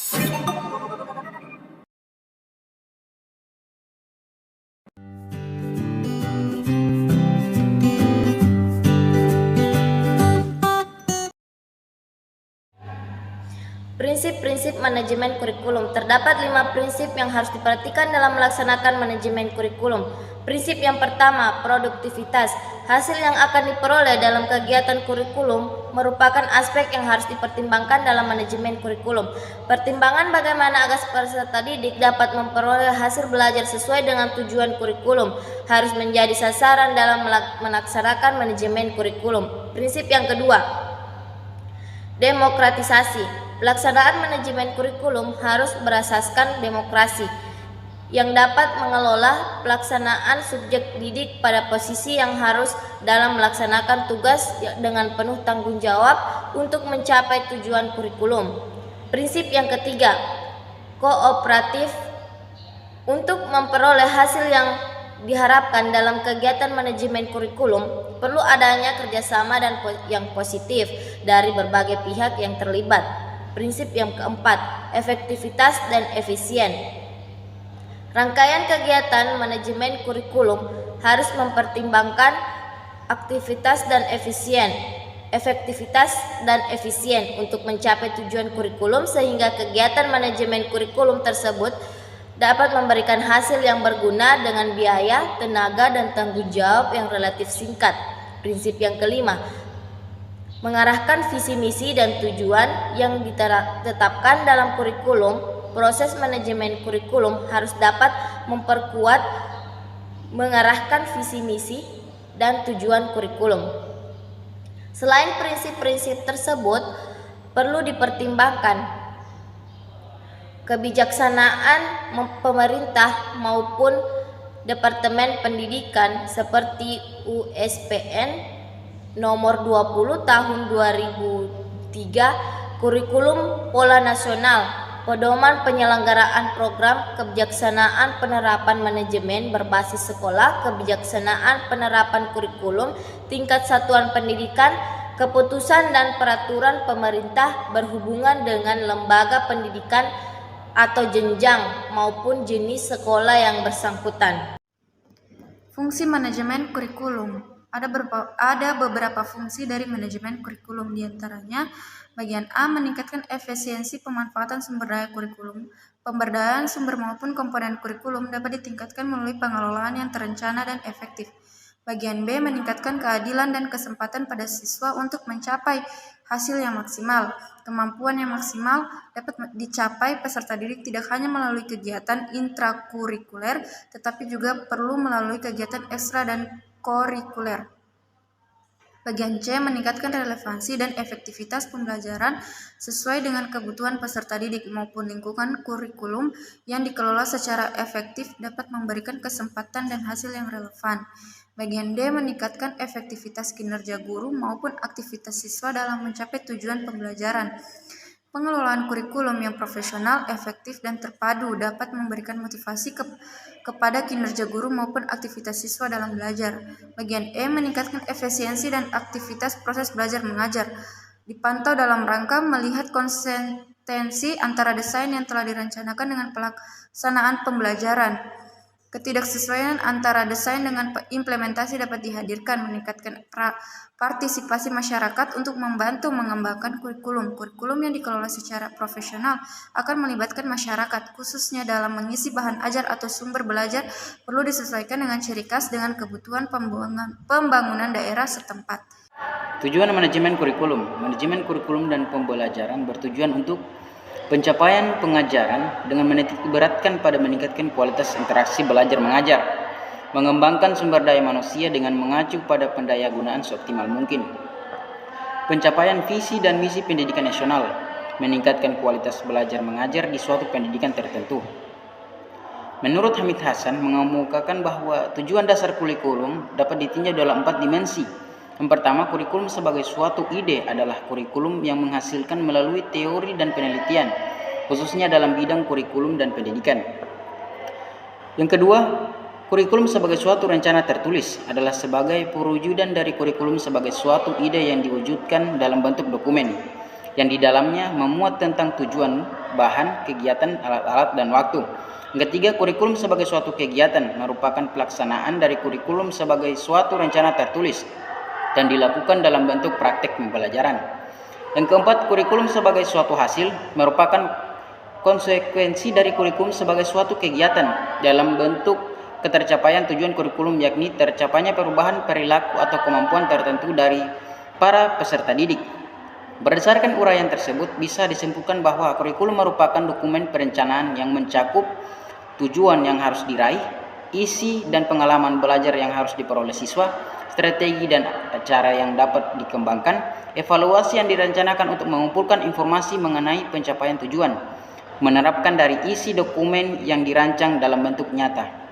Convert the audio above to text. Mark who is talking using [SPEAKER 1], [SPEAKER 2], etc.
[SPEAKER 1] Prinsip-prinsip manajemen kurikulum. Terdapat 5 prinsip yang harus diperhatikan dalam melaksanakan manajemen kurikulum. Prinsip yang pertama, produktivitas. Hasil yang akan diperoleh dalam kegiatan kurikulum merupakan aspek yang harus dipertimbangkan dalam manajemen kurikulum. Pertimbangan bagaimana agar peserta didik dapat memperoleh hasil belajar sesuai dengan tujuan kurikulum harus menjadi sasaran dalam melaksanakan manajemen kurikulum. Prinsip yang kedua, demokratisasi. Pelaksanaan manajemen kurikulum harus berasaskan demokrasi yang dapat mengelola pelaksanaan subjek didik pada posisi yang harus dalam melaksanakan tugas dengan penuh tanggung jawab untuk mencapai tujuan kurikulum. Prinsip yang ketiga, kooperatif. Untuk memperoleh hasil yang diharapkan dalam kegiatan manajemen kurikulum, perlu adanya kerjasama dan yang positif dari berbagai pihak yang terlibat. Prinsip yang keempat, efektivitas dan efisien. Rangkaian kegiatan manajemen kurikulum harus mempertimbangkan aktivitas dan efektivitas dan efisien untuk mencapai tujuan kurikulum sehingga kegiatan manajemen kurikulum tersebut dapat memberikan hasil yang berguna dengan biaya, tenaga, dan tanggung jawab yang relatif singkat. Prinsip yang kelima, mengarahkan visi misi dan tujuan yang ditetapkan dalam kurikulum. Proses manajemen kurikulum harus dapat memperkuat mengarahkan visi misi dan tujuan kurikulum. Selain prinsip-prinsip tersebut, perlu dipertimbangkan kebijaksanaan pemerintah maupun Departemen Pendidikan seperti USPN Nomor 20 Tahun 2003, Kurikulum Pola Nasional, Pedoman Penyelenggaraan Program Kebijaksanaan Penerapan Manajemen Berbasis Sekolah, Kebijaksanaan Penerapan Kurikulum Tingkat Satuan Pendidikan, Keputusan dan Peraturan Pemerintah berhubungan dengan lembaga pendidikan atau jenjang maupun jenis sekolah yang bersangkutan.
[SPEAKER 2] Fungsi manajemen kurikulum. Ada beberapa fungsi dari manajemen kurikulum, diantaranya bagian A, meningkatkan efisiensi pemanfaatan sumber daya kurikulum. Pemberdayaan sumber maupun komponen kurikulum dapat ditingkatkan melalui pengelolaan yang terencana dan efektif. Bagian B, meningkatkan keadilan dan kesempatan pada siswa untuk mencapai hasil yang maksimal. Kemampuan yang maksimal dapat dicapai peserta didik tidak hanya melalui kegiatan intrakurikuler, tetapi juga perlu melalui kegiatan ekstra dan kurikuler. Bagian C, meningkatkan relevansi dan efektivitas pembelajaran sesuai dengan kebutuhan peserta didik maupun lingkungan. Kurikulum yang dikelola secara efektif dapat memberikan kesempatan dan hasil yang relevan. Bagian D, meningkatkan efektivitas kinerja guru maupun aktivitas siswa dalam mencapai tujuan pembelajaran. Pengelolaan kurikulum yang profesional, efektif, dan terpadu dapat memberikan motivasi kepada kinerja guru maupun aktivitas siswa dalam belajar. Bagian E, meningkatkan efisiensi dan aktivitas proses belajar mengajar. Dipantau dalam rangka melihat konsistensi antara desain yang telah direncanakan dengan pelaksanaan pembelajaran. Ketidaksesuaian antara desain dengan implementasi dapat dihadirkan, meningkatkan partisipasi masyarakat untuk membantu mengembangkan kurikulum. Kurikulum yang dikelola secara profesional akan melibatkan masyarakat, khususnya dalam mengisi bahan ajar atau sumber belajar, perlu disesuaikan dengan ciri khas dengan kebutuhan pembangunan daerah setempat.
[SPEAKER 3] Tujuan manajemen kurikulum. Manajemen kurikulum dan pembelajaran bertujuan untuk pencapaian pengajaran dengan menitik beratkan pada meningkatkan kualitas interaksi belajar mengajar, mengembangkan sumber daya manusia dengan mengacu pada pendayagunaan seoptimal mungkin, pencapaian visi dan misi pendidikan nasional, meningkatkan kualitas belajar mengajar di suatu pendidikan tertentu. Menurut Hamid Hasan mengemukakan bahwa tujuan dasar kurikulum dapat ditinjau dalam 4 dimensi. Yang pertama, kurikulum sebagai suatu ide adalah kurikulum yang menghasilkan melalui teori dan penelitian, khususnya dalam bidang kurikulum dan pendidikan. Yang kedua, kurikulum sebagai suatu rencana tertulis adalah sebagai perwujudan dari kurikulum sebagai suatu ide yang diwujudkan dalam bentuk dokumen. yang di dalamnya memuat tentang tujuan, bahan, kegiatan, alat-alat, dan waktu. Yang ketiga, kurikulum sebagai suatu kegiatan merupakan pelaksanaan dari kurikulum sebagai suatu rencana tertulis dan dilakukan dalam bentuk praktek pembelajaran. Yang keempat, kurikulum sebagai suatu hasil merupakan konsekuensi dari kurikulum sebagai suatu kegiatan dalam bentuk ketercapaian tujuan kurikulum, yakni tercapainya perubahan perilaku atau kemampuan tertentu dari para peserta didik. Berdasarkan uraian tersebut, bisa disimpulkan bahwa kurikulum merupakan dokumen perencanaan yang mencakup tujuan yang harus diraih, isi dan pengalaman belajar yang harus diperoleh siswa, strategi dan cara yang dapat dikembangkan, evaluasi yang direncanakan untuk mengumpulkan informasi mengenai pencapaian tujuan, menerapkan dari isi dokumen yang dirancang dalam bentuk nyata.